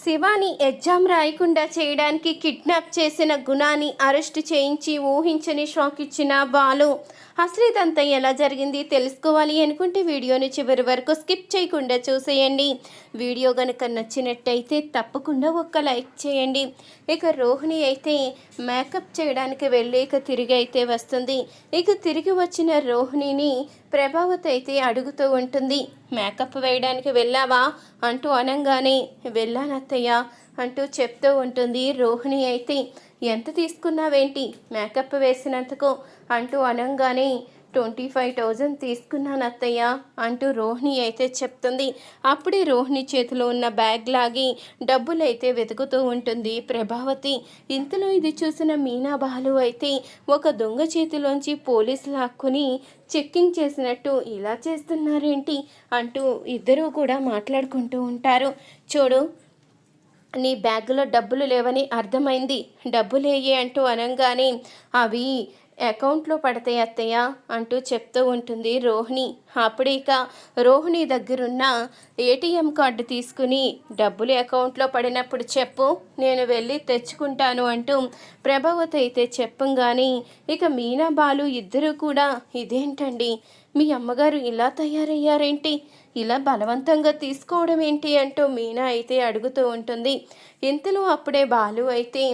Shivani exam రాయకుండా చేయడానికి kidnap చేసిన గుణాన్ని అరెస్టు చేయించి ఊహించని షాక్ ఇచ్చిన బాలు. అసలు ఇదంతా ఎలా జరిగింది తెలుసుకోవాలి అనుకుంటే వీడియోని చివరి వరకు స్కిప్ చేయకుండా చూసేయండి. వీడియో కనుక నచ్చినట్టయితే తప్పకుండా ఒక్క లైక్ చేయండి. ఇక రోహిణి అయితే మేకప్ చేయడానికి వెళ్ళి తిరిగి అయితే వస్తుంది. తిరిగి వచ్చిన రోహిణిని ప్రభావతి అయితే అడుగుతూ ఉంటుంది, మేకప్ వేయడానికి వెళ్ళావా అంటూ అనగానే వెళ్ళానత్తయ్య అంటూ చెప్తూ ఉంటుంది. రోహిణి అయితే ఎంత తీసుకున్నావేంటి మేకప్ వేసినందుకు అంటూ అనగానే 25,000 తీసుకున్నాను అత్తయ్య అంటూ రోహిణి అయితే చెప్తుంది. అప్పుడే రోహిణి చేతిలో ఉన్న బ్యాగ్ లాగి డబ్బులైతే వెతుకుతూ ఉంటుంది ప్రభావతి. ఇంతలో ఇది చూసిన మీనా బాలు అయితే ఒక దొంగ చేతిలోంచి పోలీసు లాక్కుని చెక్కింగ్ చేసినట్టు ఇలా చేస్తున్నారేంటి అంటూ ఇద్దరూ కూడా మాట్లాడుకుంటూ ఉంటారు. చూడు, నీ బ్యాగ్లో డబ్బులు లేవని అర్థమైంది, డబ్బులేయే అంటూ అనగానే అవి అకౌంట్లో పడతాయి అత్తయ్య అంటూ చెప్తూ ఉంటుంది రోహిణి. అప్పుడే రోహిణి దగ్గరున్న ఏటీఎం కార్డు తీసుకుని డబ్బులు అకౌంట్లో పడినప్పుడు చెప్పు, నేను వెళ్ళి తెచ్చుకుంటాను అంటూ ప్రభావతి అయితే చెప్పంగానే మీనా బాలు ఇద్దరు కూడా ఇదేంటండి, మీ అమ్మగారు ఇలా తయారయ్యారేంటి, ఇలా బలవంతంగా తీసుకోవడం ఏంటి అంటూ మీనా అయితే అడుగుతూ ఉంటుంది. ఇంతలో అప్పుడే బాలు అయితే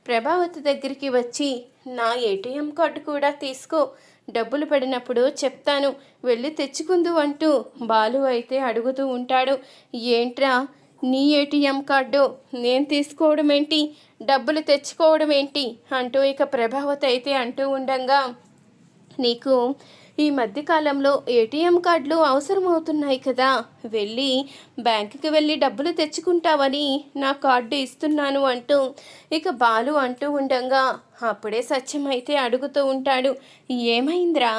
ప్రభావతి దగ్గరికి వచ్చి నా ఏటీఎం కార్డు కూడా తీసుకో, డబ్బులు పడినప్పుడు చెప్తాను, వెళ్ళి తెచ్చుకుందు అంటూ బాలు అయితే అడుగుతూ ఉంటాడు. ఏంట్రా నీ ఏటీఎం కార్డు నేను తీసుకోవడం ఏంటి, డబ్బులు తెచ్చుకోవడం ఏంటి అంటూ ప్రభావతి అయితే అంటూ ఉండగా, నీకు ఈ మధ్యకాలంలో ఏటీఎం కార్డులు అవసరమవుతున్నాయి కదా, వెళ్ళి బ్యాంకుకి వెళ్ళి డబ్బులు తెచ్చుకుంటావని నా కార్డు ఇస్తున్నాను అంటూ బాలు అంటూ ఉండగా అప్పుడే సత్యం అయితే అడుగుతూ ఉంటాడు, ఏమైందిరా,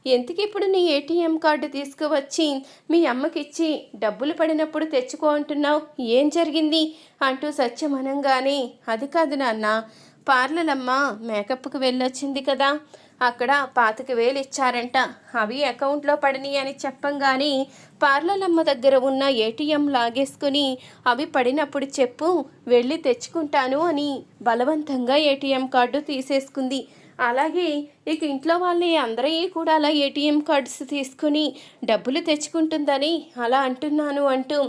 ఎందుకిప్పుడు నీ ఏటీఎం కార్డు తీసుకువచ్చి మీ అమ్మకిచ్చి డబ్బులు పడినప్పుడు తెచ్చుకో అంటున్నావు, ఏం జరిగింది అంటూ సత్యం అనగానే, అది కాదు నాన్న, పార్లలమ్మ మేకప్కి వెళ్ళొచ్చింది కదా, అక్కడ 25,000 ఇచ్చారంట, అవి అకౌంట్లో పడినాయి అని చెప్పంగానే పార్లలమ్మ దగ్గర ఉన్న ఏటీఎం లాగేసుకుని అవి పడినప్పుడు చెప్పు, వెళ్ళి తెచ్చుకుంటాను అని బలవంతంగా ఏటీఎం కార్డు తీసేసుకుంది. అలాగే ఇంట్లో వాళ్ళే అందరూ కూడా అలా ఏటీఎం కార్డ్స్ తీసుకుని డబ్బులు తెచ్చుకుంటుందని అలా అంటున్నాను అంటూ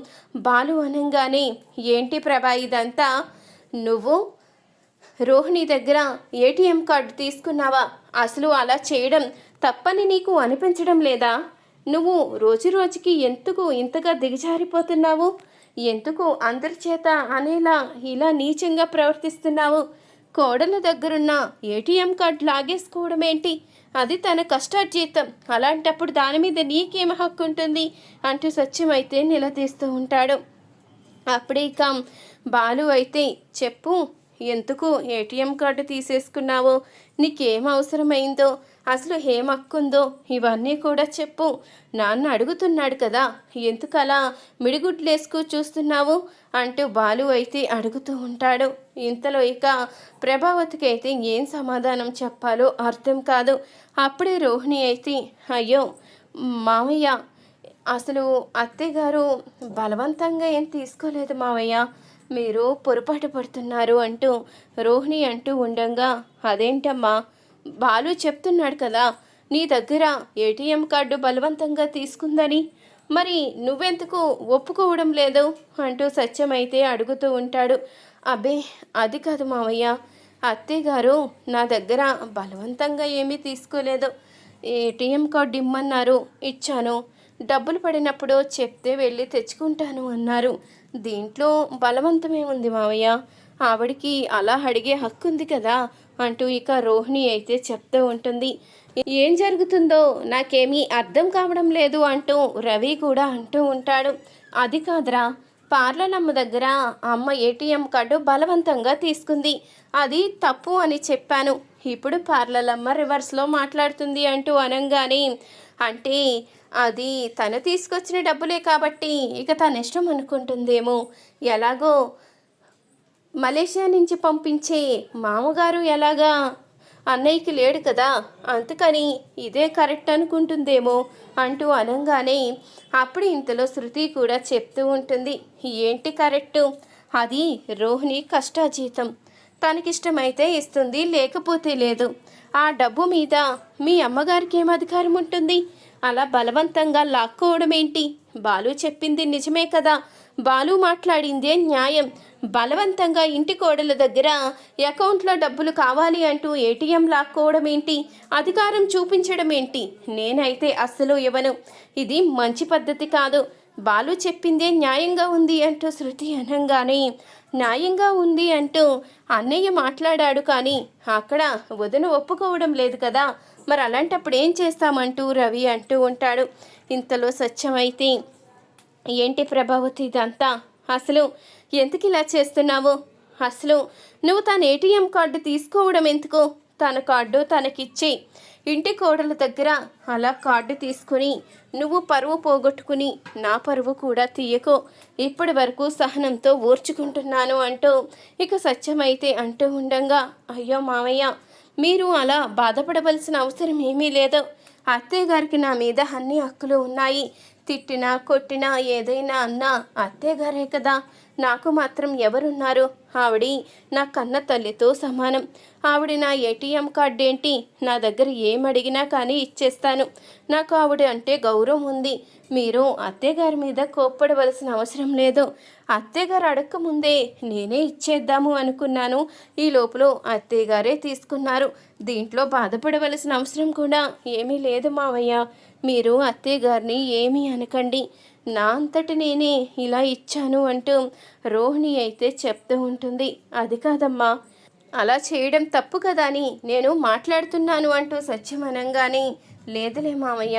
బాలు అనగానే, ఏంటి ప్రభా ఇదంతా, నువ్వు రోహిణి దగ్గర ఏటీఎం కార్డు తీసుకున్నావా, అసలు అలా చేయడం తప్పని నీకు అనిపించడం లేదా, నువ్వు రోజు రోజుకి ఎందుకు ఇంతగా దిగజారిపోతున్నావు, ఎందుకు అందరి చేత అనేలా ఇలా నీచంగా ప్రవర్తిస్తున్నావు, కోడల దగ్గరున్న ఏటీఎం కార్డు లాగేసుకోవడం ఏంటి, అది తన కష్టార్జితం, అలాంటప్పుడు దాని మీద నీకేం హక్కు ఉంటుంది అంటూ సత్యం అయితే నిలదీస్తూ ఉంటాడు. అప్పుడే బాలు అయితే చెప్పు, ఎందుకు ఏటీఎం కార్డు తీసేసుకున్నావో, నీకేం అవసరమైందో, అసలు ఏం హక్కుందో ఇవన్నీ కూడా చెప్పు, నాన్న అడుగుతున్నాడు కదా, ఎందుకలా మిడిగుడ్లేసుకు చూస్తున్నావు అంటూ బాలు అయితే అడుగుతూ ఉంటాడు. ఇంతలో ప్రభావతికి అయితే ఏం సమాధానం చెప్పాలో అర్థం కాదు. అప్పుడే రోహిణి అయితే, అయ్యో మామయ్య, అసలు అత్తయ్యగారు బలవంతంగా ఏం తీసుకోలేదు మావయ్య, మీరు పొరపాటు పడుతున్నారు అంటూ రోహిణి అంటూ ఉండగా, అదేంటమ్మా, బాలు చెప్తున్నాడు కదా నీ దగ్గర ఏటీఎం కార్డు బలవంతంగా తీసుకుందని, మరి నువ్వెందుకు ఒప్పుకోవడం లేదు అంటూ సత్యం అయితే అడుగుతూ ఉంటాడు. అబ్బే అది కాదు మావయ్య, అత్తయ్య గారు నా దగ్గర బలవంతంగా ఏమీ తీసుకోలేదు, ఏటీఎం కార్డు ఇమ్మన్నారు, ఇచ్చాను, డబ్బులు పడినప్పుడు చెప్తే వెళ్ళి తెచ్చుకుంటాను అన్నారు, దీంట్లో బలవంతమే ఉంది మావయ్య, ఆవిడికి అలా అడిగే హక్కు ఉంది కదా అంటూ రోహిణి అయితే చెప్తూ ఉంటుంది. ఏం జరుగుతుందో నాకేమీ అర్థం కావడం లేదు అంటూ రవి కూడా అంటూ ఉంటాడు. అది కాదురా, పార్లలమ్మ దగ్గర అమ్మ ఏటీఎం కార్డు బలవంతంగా తీసుకుంది, అది తప్పు అని చెప్పాను, ఇప్పుడు పార్లలమ్మ రివర్స్లో మాట్లాడుతుంది అంటూ అనగానే, అంటే అది తను తీసుకొచ్చిన డబ్బులే కాబట్టి తన ఇష్టం అనుకుంటుందేమో, ఎలాగో మలేషియా నుంచి పంపించే మామగారు ఎలాగా అన్నయ్యకి లేడు కదా, అందుకని ఇదే కరెక్ట్ అనుకుంటుందేమో అంటూ అనగానే అప్పుడు ఇంతలో శృతి కూడా చెప్తూ ఉంటుంది, ఏంటి కరెక్టు, అది రోహిణి కష్టాజీతం. తనకిష్టమైతే ఇస్తుంది, లేకపోతే లేదు. ఆ డబ్బు మీద మీ అమ్మగారికి ఏం అధికారం ఉంటుంది? అలా బలవంతంగా లాక్కోవడం ఏంటి? బాలు చెప్పింది నిజమే కదా, బాలు మాట్లాడిందే న్యాయం. బలవంతంగా ఇంటి కోడల దగ్గర అకౌంట్లో డబ్బులు కావాలి అంటూ ఏటీఎం లాక్కోవడం ఏంటి? అధికారం చూపించడం ఏంటి? నేనైతే అస్సలు ఇవ్వను. ఇది మంచి పద్ధతి కాదు. బాలు చెప్పిందే న్యాయంగా ఉంది అంటూ శృతి అనంగానే, న్యాయంగా ఉంది అంటూ అన్నయ్య మాట్లాడాడు, కానీ అక్కడ వదిన ఒప్పుకోవడం లేదు కదా, మరి అలాంటప్పుడు ఏం చేస్తామంటూ రవి అంటూ ఉంటాడు. ఇంతలో సత్యమైతే, ఏంటి ప్రభావతి ఇదంతా? అసలు ఎందుకు ఇలా చేస్తున్నావు? అసలు నువ్వు తన ఏటీఎం కార్డు తీసుకోవడం ఎందుకు? తన కార్డు తనకిచ్చి ఇంటి కోడల దగ్గర అలా కార్డు తీసుకుని నువ్వు పరువు పోగొట్టుకుని నా పరువు కూడా తీయకో. ఇప్పటి వరకు సహనంతో ఓర్చుకుంటున్నాను అంటూ ఇక సత్యమైతే అంటూ ఉండంగా, అయ్యో మావయ్య, మీరు అలా బాధపడవలసిన అవసరం ఏమీ లేదు. అత్తయ్య గారికి నా మీద అన్ని హక్కులు ఉన్నాయి. తిట్టినా కొట్టినా ఏదైనా అన్నా అత్తయ్య గారే కదా. నాకు మాత్రం ఎవరున్నారు? ఆవిడి నా కన్న తల్లితో సమానం. ఆవిడ నా ఏటీఎం కార్డు ఏంటి, నా దగ్గర ఏమడిగినా కానీ ఇచ్చేస్తాను. నాకు ఆవిడ అంటే గౌరవం ఉంది. మీరు అత్తయ్యగారి మీద కోప్పడవలసిన అవసరం లేదు. అత్తయ్యగారు అడగకముందే నేనే ఇచ్చేద్దాము అనుకున్నాను. ఈ లోపల అత్తయ్యగారే తీసుకున్నారు. దీంట్లో బాధపడవలసిన అవసరం కూడా ఏమీ లేదు మావయ్య. మీరు అత్తయ్యగారిని ఏమీ అనకండి. నా అంతటి నేనే ఇలా ఇచ్చాను అంటూ రోహిణి అయితే చెప్తూ ఉంటుంది. అది కాదమ్మా, అలా చేయడం తప్పు కదా అని నేను మాట్లాడుతున్నాను అంటూ సత్యం అనంగానే, లేదులే మామయ్య,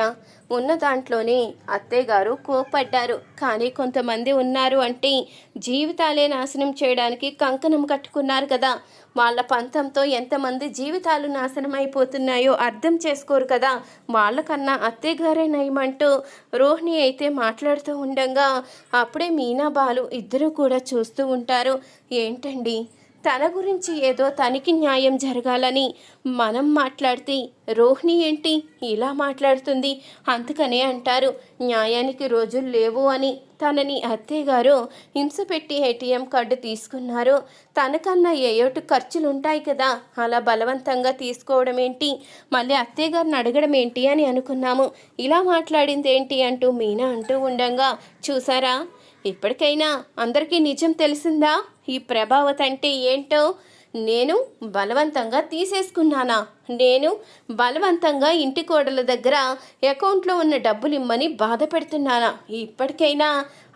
ఉన్న దాంట్లోనే అత్తయ్య గారు కోపడ్డారు. కానీ కొంతమంది ఉన్నారు అంటే జీవితాలే నాశనం చేయడానికి కంకణం కట్టుకున్నారు కదా. వాళ్ళ పంతంతో ఎంతమంది జీవితాలు నాశనం అయిపోతున్నాయో అర్థం చేసుకోరు కదా. వాళ్ళకన్నా అత్తయ్య గారే నయమంటూ రోహిణి అయితే మాట్లాడుతూ ఉండగా అప్పుడే మీనా బాలు ఇద్దరూ కూడా చూస్తూ ఉంటారు. ఏంటండి, తన గురించి ఏదో తనకి న్యాయం జరగాలని మనం మాట్లాడితే రోహిణి ఏంటి ఇలా మాట్లాడుతుంది? అందుకనే అంటారు న్యాయానికి రోజులు లేవు అని. తనని అత్తయ్య గారు హింస పెట్టి ఏటీఎం కార్డు తీసుకున్నారు. తనకన్నా ఏయోటి ఖర్చులు ఉంటాయి కదా, అలా బలవంతంగా తీసుకోవడం ఏంటి, మళ్ళీ అత్తయ్య గారిని అడగడం ఏంటి అని అనుకున్నాము. ఇలా మాట్లాడింది ఏంటి అంటూ మీనా అంటూ ఉండగా, చూసారా, ఇప్పటికైనా అందరికీ నిజం తెలిసిందా? ఈ ప్రభావతి అంటే ఏంటో. నేను బలవంతంగా తీసేసుకున్నానా? నేను బలవంతంగా ఇంటి కోడల దగ్గర అకౌంట్లో ఉన్న డబ్బులు ఇమ్మని బాధ పెడుతున్నానా? ఇప్పటికైనా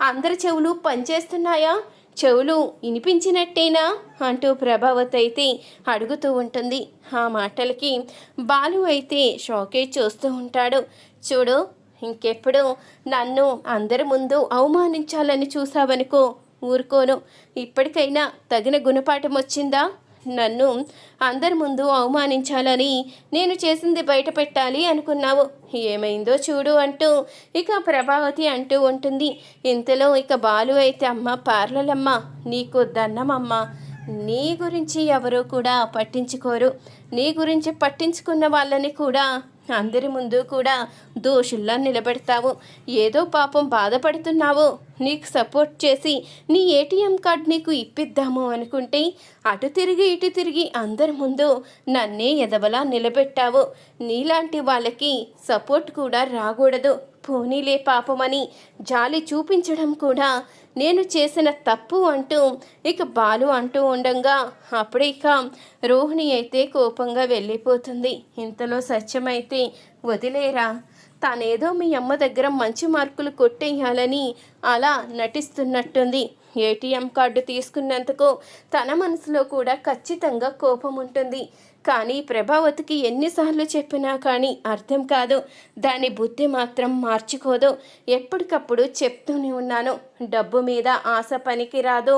అందరి చెవులు పనిచేస్తున్నాయా? చెవులు వినిపించినట్టేనా అంటూ ప్రభావతి అయితే అడుగుతూ ఉంటుంది. ఆ మాటలకి బాలు అయితే షాకే చూస్తూ ఉంటాడు. చూడు, ఇంకెప్పుడు నన్ను అందరి ముందు అవమానించాలని చూసావనుకో, ఊరుకోను. ఇప్పటికైనా తగిన గుణపాఠం వచ్చిందా? నన్ను అందరి ముందు అవమానించాలని నేను చేసింది బయట పెట్టాలి అనుకున్నావు. ఏమైందో చూడు అంటూ ఇక ప్రభావతి అంటూ ఉంటుంది. ఇంతలో ఇక బాలు అయితే, అమ్మ పార్లలమ్మ, నీకు దండమమ్మ. నీ గురించి ఎవరూ కూడా పట్టించుకోరు. నీ గురించి పట్టించుకున్న వాళ్ళని కూడా అందరి ముందు కూడా దోషుల్లా నిలబెడతావు. ఏదో పాపం బాధపడుతున్నావు, నీకు సపోర్ట్ చేసి నీ ఏటీఎం కార్డ్ నీకు ఇప్పిద్దాము అనుకుంటే అటు తిరిగి ఇటు తిరిగి అందరి ముందు నన్నే ఎదవలా నిలబెట్టావు. నీలాంటి వాళ్ళకి సపోర్ట్ కూడా రాకూడదు. పోనీలే పాపమని జాలి చూపించడం కూడా నేను చేసిన తప్పు అంటూ ఇక బాలు అంటూ ఉండగా అప్పుడే ఇక రోహిణి అయితే కోపంగా వెళ్ళిపోతుంది. ఇంతలో సత్యమైతే, వదిలేరా, తానేదో మీ అమ్మ దగ్గర మంచి మార్కులు కొట్టేయాలని అలా నటిస్తున్నట్టుంది. ఏటీఎం కార్డు తీసుకున్నందుకు తన మనసులో కూడా ఖచ్చితంగా కోపం ఉంటుంది. కానీ ప్రభావతికి ఎన్నిసార్లు చెప్పినా కానీ అర్థం కాదు. దాని బుద్ధి మాత్రం మార్చుకోదు. ఎప్పటికప్పుడు చెప్తూనే ఉన్నాను, డబ్బు మీద ఆశ పనికి రాదు.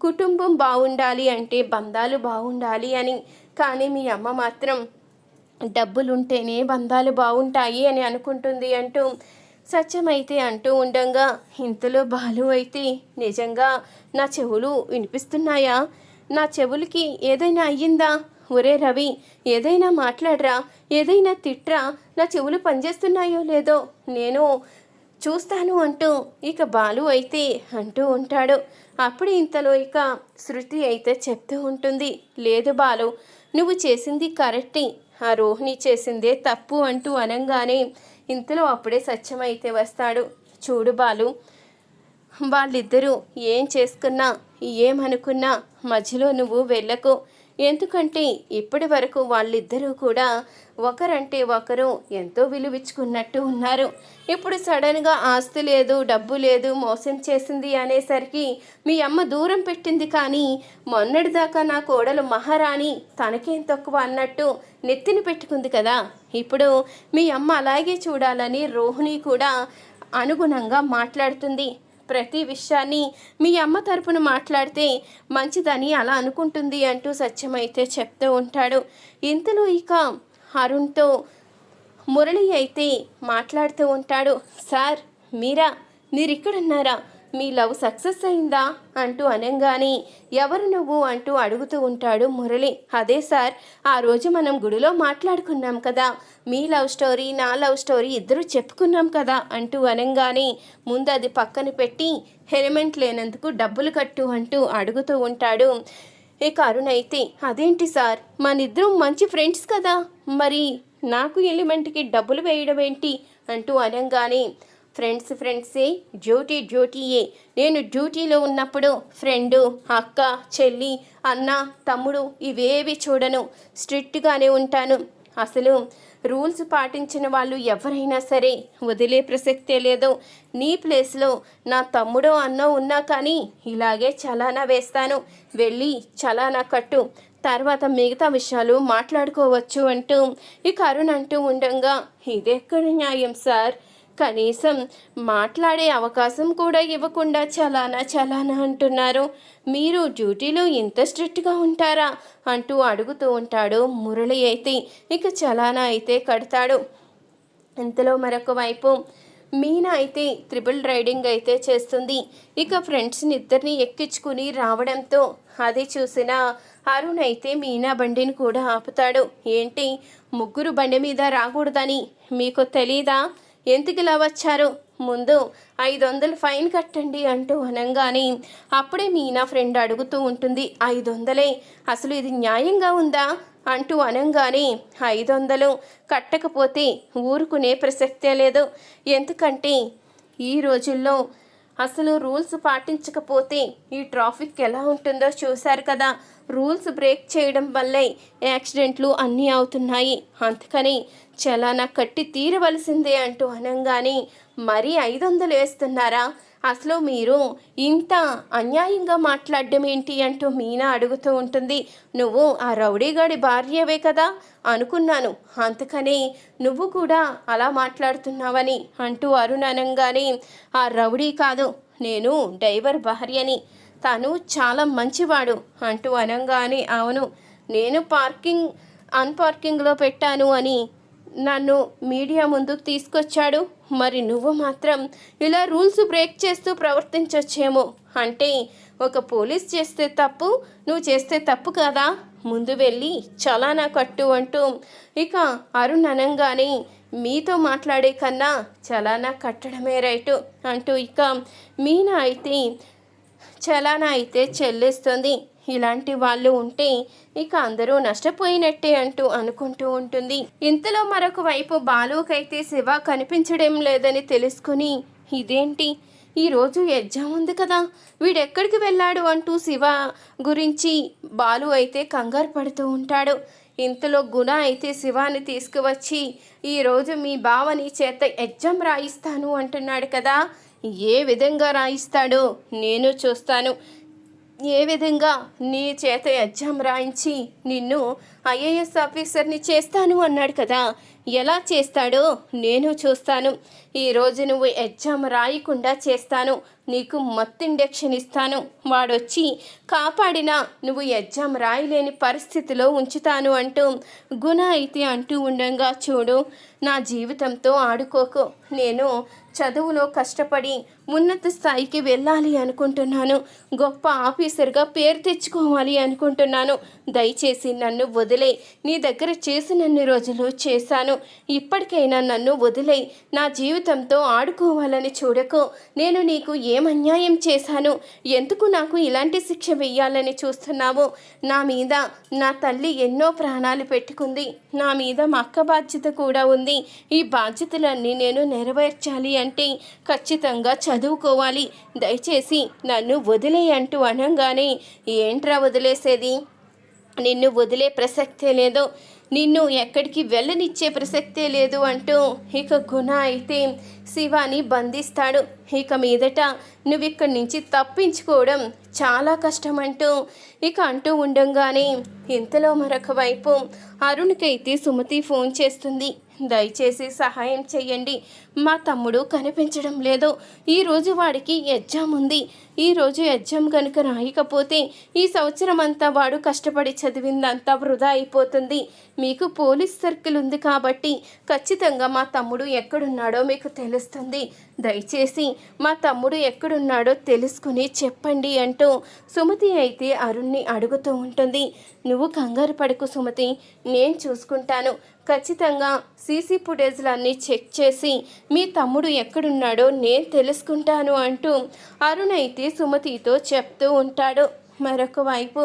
కుటుంబం బాగుండాలి అంటే బంధాలు బాగుండాలి అని. కానీ మీ అమ్మ మాత్రం డబ్బులుంటేనే బంధాలు బాగుంటాయి అని అనుకుంటుంది అంటూ సత్యమైతే అంటూ ఉండగా ఇంతలో బాలు అయితే, నిజంగా నా చెవులు వినిపిస్తున్నాయా? నా చెవులకి ఏదైనా అయ్యిందా? ఒరే రవి, ఏదైనా మాట్లాడరా, ఏదైనా తిట్రా, నా చెవులు పనిచేస్తున్నాయో లేదో. నేను చూస్తాను అంటూ ఇక బాలు అయితే అంటూ ఉంటాడు. అప్పుడు ఇంతలో ఇక శృతి అయితే చెప్తూ ఉంటుంది, లేదు బాలు, నువ్వు చేసింది కరెక్టే, ఆ రోహిణి చేసిందే తప్పు అంటూ అనంగానే ఇంతలో అప్పుడే సత్యం అయితే వస్తాడు. చూడు బాలు, వాళ్ళిద్దరూ ఏం చేసుకున్నా ఏమనుకున్నా మధ్యలో నువ్వు వెళ్ళకు. ఎందుకంటే ఇప్పటి వరకు వాళ్ళిద్దరూ కూడా ఒకరంటే ఒకరు ఎంతో విలువించుకున్నట్టు ఉన్నారు. ఇప్పుడు సడన్గా ఆస్తి లేదు, డబ్బు లేదు, మోసం చేసింది అనేసరికి మీ అమ్మ దూరం పెట్టింది. కానీ మొన్నటిదాకా నా కోడలు మహారాణి తనకేం తక్కువ అన్నట్టు నెత్తిని పెట్టుకుంది కదా. ఇప్పుడు మీ అమ్మ అలాగే చూడాలని రోహిణి కూడా అనుగుణంగా మాట్లాడుతుంది. ప్రతి విషయాన్ని మీ అమ్మ తరపున మాట్లాడితే మంచిదని అలా అనుకుంటుంది అంటూ సత్యమైతే చెప్తూ ఉంటాడు. ఇంతలో ఇక అరుణ్తో మురళి అయితే మాట్లాడుతూ ఉంటాడు. సార్, మీరు ఇక్కడున్నారా? మీ లవ్ సక్సెస్ అయిందా అంటూ అనంగానే ఎవరు నువ్వు అంటూ అడుగుతూ ఉంటాడు మురళి. అదే సార్, ఆ రోజు మనం గుడిలో మాట్లాడుకున్నాం కదా, మీ లవ్ స్టోరీ నా లవ్ స్టోరీ ఇద్దరు చెప్పుకున్నాం కదా అంటూ అనంగానే ముందు అది పక్కన పెట్టి హెల్మెట్ లేనందుకు డబ్బులు కట్టు అంటూ అడుగుతూ ఉంటాడు. ఇక అరుణ్ అయితే అదేంటి సార్, మనిద్దరం మంచి ఫ్రెండ్స్ కదా, మరి నాకు ఎలిమెంట్కి డబ్బులు వేయడం ఏంటి అంటూ అనంగానే ఫ్రెండ్సే, డ్యూటీయే. నేను డ్యూటీలో ఉన్నప్పుడు ఫ్రెండు, అక్క, చెల్లి, అన్న, తమ్ముడు ఇవేవి చూడను, స్ట్రిక్ట్గానే ఉంటాను. అసలు రూల్స్ పాటించిన వాళ్ళు ఎవరైనా సరే వదిలే ప్రసక్తే లేదు. నీ ప్లేస్లో నా తమ్ముడో అన్నో ఉన్నా కానీ ఇలాగే చలానా వేస్తాను, వెళ్ళి చలానా కట్టు, తర్వాత మిగతా విషయాలు మాట్లాడుకోవచ్చు అంటూ ఇక అరుణ్ అంటూ ఉండగా ఇదెక్కడ న్యాయం సార్, కనీసం మాట్లాడే అవకాశం కూడా ఇవ్వకుండా చలానా అంటున్నారు, మీరు డ్యూటీలో ఇంత స్ట్రిక్ట్గా ఉంటారా అంటూ అడుగుతూ ఉంటాడు మురళి. అయితే ఇక చలానా అయితే కడతాడు. ఇంతలో మరొక వైపు మీనా అయితే ట్రిపుల్ రైడింగ్ అయితే చేస్తుంది. ఇక ఫ్రెండ్స్ని ఇద్దరిని ఎక్కించుకుని రావడంతో అది చూసిన అరుణ్ అయితే మీనా బండిని కూడా ఆపుతాడు. ఏంటి, ముగ్గురు బండి మీద రాకూడదని మీకు తెలీదా? ఎందుకు ఇలా వచ్చారు? ముందు 500 ఫైన్ కట్టండి అంటూ అనంగానే అప్పుడే మీనా ఫ్రెండ్ అడుగుతూ ఉంటుంది, 500? అసలు ఇది న్యాయంగా ఉందా అంటూ అనంగానే 500 కట్టకపోతే ఊరుకునే ప్రసక్తే లేదు. ఎందుకంటే ఈ రోజుల్లో అసలు రూల్స్ పాటించకపోతే ఈ ట్రాఫిక్ ఎలా ఉంటుందో చూశారు కదా. రూల్స్ బ్రేక్ చేయడం వల్లే యాక్సిడెంట్లు అన్నీ అవుతున్నాయి. అందుకని చలానా కట్టి తీరవలసిందే అంటూ అనంగానే మరీ 500 వేస్తున్నారా? అసలు మీరు ఇంత అన్యాయంగా మాట్లాడడం ఏంటి అంటూ మీనా అడుగుతూ ఉంటుంది. నువ్వు ఆ రౌడీగాడి భార్యవే కదా అనుకున్నాను, అందుకని నువ్వు కూడా అలా మాట్లాడుతున్నావని అంటూ అరుణ్ అనంగానే ఆ రౌడీ కాదు, నేను డ్రైవర్ భార్యని, తను చాలా మంచివాడు అంటూ అనంగానే అవును, నేను అన్పార్కింగ్లో పెట్టాను అని నన్ను మీడియా ముందుకు తీసుకొచ్చాడు, మరి నువ్వు మాత్రం ఇలా రూల్స్ బ్రేక్ చేస్తూ ప్రవర్తించొచ్చేమో, అంటే ఒక పోలీస్ చేస్తే తప్పు, నువ్వు చేస్తే తప్పు కదా, ముందు వెళ్ళి చలానా కట్టు అంటూ ఇక అరుణ్ అనంగానే మీతో మాట్లాడే కన్నా చలానా కట్టడమే రైటు అంటూ ఇక మీనా అయితే చలానా అయితే చెల్లిస్తుంది. ఇలాంటి వాళ్ళు ఉంటే ఇక అందరూ నష్టపోయినట్టే అంటూ అనుకుంటూ ఉంటుంది. ఇంతలో మరొక వైపు బాలుకైతే శివ కనిపించడం లేదని తెలుసుకుని ఇదేంటి, ఈరోజు ఎగ్జామ్ ఉంది కదా, వీడెక్కడికి వెళ్ళాడు అంటూ శివ గురించి బాలు అయితే కంగారు పడుతూ ఉంటాడు. ఇంతలో గుణ అయితే శివాని తీసుకువచ్చి ఈరోజు మీ బావని చేత ఎగ్జామ్ రాయిస్తాను అంటున్నాడు కదా, ఏ విధంగా రాయిస్తాడో నేను చూస్తాను, ఏ విధంగా నీ చేత ఎగ్జామ్ రాయించి నిన్ను ఐఏఎస్ ఆఫీసర్ని చేస్తాను అన్నాడు కదా, ఎలా చేస్తాడో నేను చూస్తాను. ఈరోజు నువ్వు ఎగ్జామ్ రాయకుండా చేస్తాను, నీకు మత్తు ఇంజెక్షన్ ఇస్తాను, వాడొచ్చి కాపాడినా నువ్వు ఎగ్జామ్ రాయలేని పరిస్థితిలో ఉంచుతాను అంటూ గుణ అయితే అంటూ ఉండగా, చూడు, నా జీవితంతో ఆడుకోకు, నేను చదువులో కష్టపడి ఉన్నత స్థాయికి వెళ్ళాలి అనుకుంటున్నాను, గొప్ప ఆఫీసర్గా పేరు తెచ్చుకోవాలి అనుకుంటున్నాను. దయచేసి నన్ను వదిలే. నీ దగ్గర చేసినన్ని రోజులు చేశాను, ఇప్పటికైనా నన్ను వదిలే. నా జీవితంతో ఆడుకోవాలని చూడకు. నేను నీకు ఏం అన్యాయం చేశాను? ఎందుకు నాకు ఇలాంటి శిక్ష వెయ్యాలని చూస్తున్నావు? నా మీద నా తల్లి ఎన్నో ప్రాణాలు పెట్టుకుంది, నా మీద మా అక్క బాధ్యత కూడా ఉంది. ఈ బాధ్యతలన్నీ నేను నెరవేర్చాలి అంటే ఖచ్చితంగా చదువుకోవాలి. దయచేసి నన్ను వదిలే అంటూ అనగానే, ఏంట్రా వదిలేసేది? నిన్ను వదిలే ప్రసక్తే లేదు, నిన్ను ఎక్కడికి వెళ్ళనిచ్చే ప్రసక్తే లేదు అంటూ ఇక గుణ అయితే శివాని బంధిస్తాడు. ఇక మీదట నువ్వు ఇక్కడి నుంచి తప్పించుకోవడం చాలా కష్టమంటూ ఇక అంటూ ఉండంగానే ఇంతలో మరొక వైపు అరుణ్కైతే సుమతి ఫోన్ చేస్తుంది. దయచేసి సహాయం చెయ్యండి, మా తమ్ముడు కనిపించడం లేదు. ఈరోజు వాడికి ఎగ్జామ్ ఉంది. ఈరోజు ఎగ్జామ్ కనుక రాయకపోతే ఈ సంవత్సరం అంతా వాడు కష్టపడి చదివిందంతా వృధా అయిపోతుంది. మీకు పోలీస్ సర్కిల్ ఉంది కాబట్టి ఖచ్చితంగా మా తమ్ముడు ఎక్కడున్నాడో మీకు తెలుస్తుంది. దయచేసి మా తమ్ముడు ఎక్కడున్నాడో తెలుసుకుని చెప్పండి అంటూ సుమతి అయితే అరుణ్ని అడుగుతూ ఉంటుంది. నువ్వు కంగారు పడకు సుమతి, నేను చూసుకుంటాను. ఖచ్చితంగా సీసీ ఫుటేజ్లన్నీ చెక్ చేసి మీ తమ్ముడు ఎక్కడున్నాడో నేను తెలుసుకుంటాను అంటూ అరుణ్ అయితే సుమతితో చెప్తూ ఉంటాడు. మరొక వైపు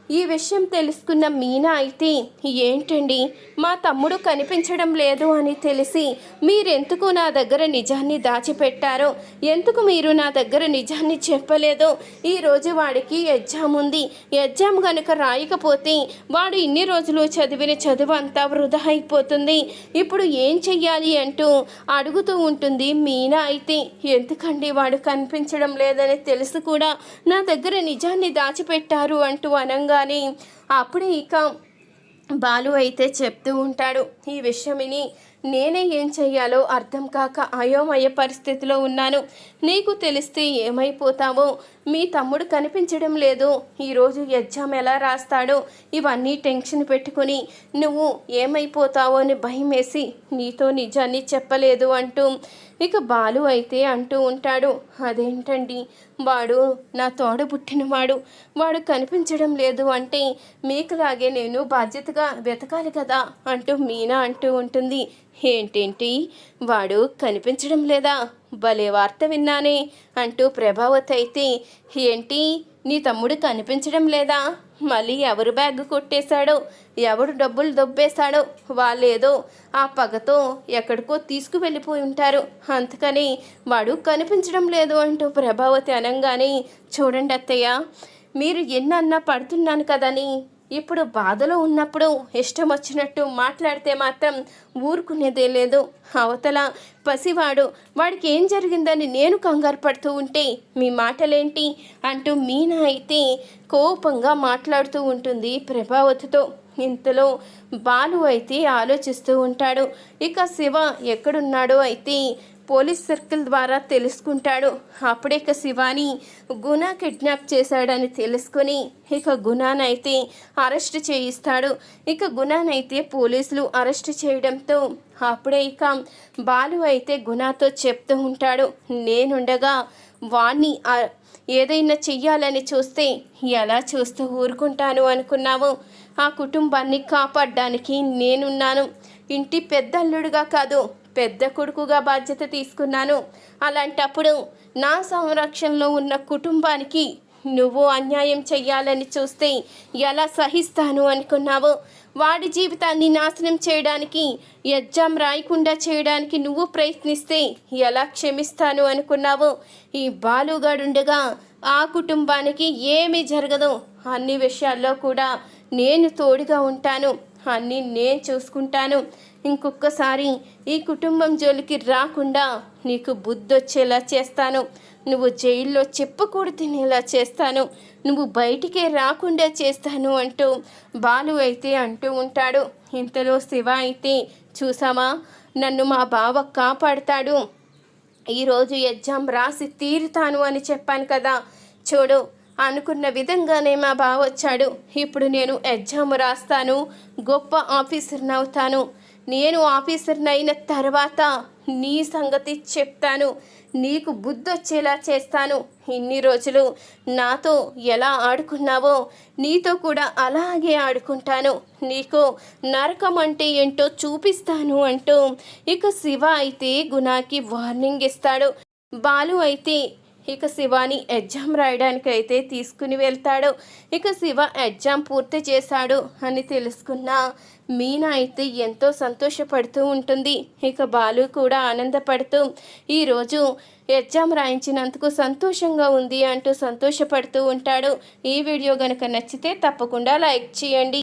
ఈ విషయం తెలుసుకున్న మీనా అయితే, ఏంటండి మా తమ్ముడు కనిపించడం లేదు అని తెలిసి మీరెందుకు నా దగ్గర నిజాన్ని దాచిపెట్టారో, ఎందుకు మీరు నా దగ్గర నిజాన్ని చెప్పలేదో? ఈరోజు వాడికి ఎగ్జామ్ ఉంది. ఎగ్జామ్ కనుక రాయకపోతే వాడు ఇన్ని రోజులు చదివిన చదువు అంతా వృధా అయిపోతుంది. ఇప్పుడు ఏం చెయ్యాలి అంటూ అడుగుతూ ఉంటుంది మీనా అయితే. ఎందుకండి వాడు కనిపించడం లేదని తెలిసి కూడా నా దగ్గర నిజాన్ని దాచిపెట్టారు అంటూ అనంగా కానీ అప్పుడే ఇక బాలు అయితే చెప్తూ ఉంటాడు. ఈ విషయం విని నేనే ఏం చెయ్యాలో అర్థం కాక అయోమయ పరిస్థితిలో ఉన్నాను. నీకు తెలిస్తే ఏమైపోతావో, మీ తమ్ముడు కనిపించడం లేదు, ఈరోజు ఎగ్జామ్ ఎలా రాస్తాడో, ఇవన్నీ టెన్షన్ పెట్టుకుని నువ్వు ఏమైపోతావో అని భయం వేసి నీతో నిజాన్ని చెప్పలేదు అంటూ ఇక బాలు అయితే అంటూ ఉంటాడు. అదేంటండి, వాడు నా తోడబుట్టినవాడు, వాడు కనిపించడం లేదు అంటే మీకులాగే నేను బాధ్యతగా వెతకాలి కదా అంటూ మీనా అంటూ ఉంటుంది. ఏంటేంటి, వాడు కనిపించడం లేదా? భలే వార్త విన్నానే అంటూ ప్రభావతి అయితే, ఏంటి నీ తమ్ముడు కనిపించడం లేదా? మళ్ళీ ఎవరు బ్యాగ్ కొట్టేశాడో, ఎవడు డబ్బులు దొబ్బేశాడో, వాళ్ళేదో ఆ పగతో ఎక్కడికో తీసుకువెళ్ళిపోయి ఉంటారు, అందుకని వాడు కనిపించడం లేదు అంటూ ప్రభావతి అనంగానే, చూడండి అత్తయ్య, మీరు ఎన్నన్నా పడుతున్నాను కదని ఇప్పుడు బాధలో ఉన్నప్పుడు ఇష్టం వచ్చినట్టు మాట్లాడితే మాత్రం ఊరుకునేదే లేదు. అవతల పసివాడు, వాడికి ఏం జరిగిందని నేను కంగారు పడుతూ ఉంటే మీ మాటలేంటి అంటూ మీనా అయితే కోపంగా మాట్లాడుతూ ఉంటుంది ప్రభావతితో. ఇంతలో బాలు అయితే ఆలోచిస్తూ ఉంటాడు. ఇక శివ ఎక్కడున్నాడో అయితే పోలీస్ సర్కిల్ ద్వారా తెలుసుకుంటాడు. అప్పుడే ఇక శివాని గుణ కిడ్నాప్ చేశాడని తెలుసుకొని ఇక గుణానైతే అరెస్ట్ చేయిస్తాడు. ఇక గుణానైతే పోలీసులు అరెస్ట్ చేయడంతో అప్పుడే ఇక బాలు అయితే గుణతో చెప్తూ ఉంటాడు, నేనుండగా వాణ్ణి ఏదైనా చెయ్యాలని చూస్తే ఎలా చూస్తూ ఊరుకుంటాను అనుకున్నావు? ఆ కుటుంబాన్ని కాపాడడానికి నేనున్నాను. ఇంటి పెద్ద అల్లుడుగా కాదు, పెద్ద కొడుకుగా బాధ్యత తీసుకున్నాను. అలాంటప్పుడు నా సంరక్షణలో ఉన్న కుటుంబానికి నువ్వు అన్యాయం చెయ్యాలని చూస్తే ఎలా సహిస్తాను అనుకున్నావు? వాడి జీవితాన్ని నాశనం చేయడానికి, ఎగ్జామ్ రాయకుండా చేయడానికి నువ్వు ప్రయత్నిస్తే ఎలా క్షమిస్తాను అనుకున్నావు? ఈ బాలుగాడుండగా ఆ కుటుంబానికి ఏమీ జరగదు. అన్ని విషయాల్లో కూడా నేను తోడుగా ఉంటాను, అన్నీ నేను చూసుకుంటాను. ఇంకొకసారి ఈ కుటుంబం జోలికి రాకుండా నీకు బుద్ధొచ్చేలా చేస్తాను. నువ్వు జైల్లో చెప్పుకూడు తినేలా చేస్తాను. నువ్వు బయటికే రాకుండా చేస్తాను అంటూ బాలు అయితే అంటూ ఉంటాడు. ఇంతలో శివ అయితే, చూసామా, నన్ను మా బావ కాపాడుతాడు, ఈరోజు ఎగ్జామ్ రాసి తీరుతాను అని చెప్పాను కదా, చూడు అనుకున్న విధంగానే మా బావ వచ్చాడు. ఇప్పుడు నేను ఎగ్జామ్ రాస్తాను, గొప్ప ఆఫీసర్ని అవుతాను. నేను ఆఫీసర్ని అయిన తర్వాత నీ సంగతి చెప్తాను. నీకు బుద్ధొచ్చేలా చేస్తాను. ఇన్ని రోజులు నాతో ఎలా ఆడుకున్నావో నీతో కూడా అలాగే ఆడుకుంటాను. నీకు నరకం అంటే ఏంటో చూపిస్తాను అంటూ ఇక శివ అయితే గుణకి వార్నింగ్ ఇస్తాడు. బాలు అయితే ఇక శివాని ఎగ్జామ్ రాయడానికి అయితే తీసుకుని వెళ్తాడు. ఇక శివ ఎగ్జామ్ పూర్తి చేశాడు అని తెలుసుకున్న మీనా అయితే ఎంతో సంతోషపడుతూ ఉంటుంది. ఇక బాలు కూడా ఆనందపడుతూ ఈరోజు ఎగ్జామ్ రాయించినందుకు సంతోషంగా ఉంది అంటూ సంతోషపడుతూ ఉంటాడు. ఈ వీడియో కనుక నచ్చితే తప్పకుండా లైక్ చేయండి.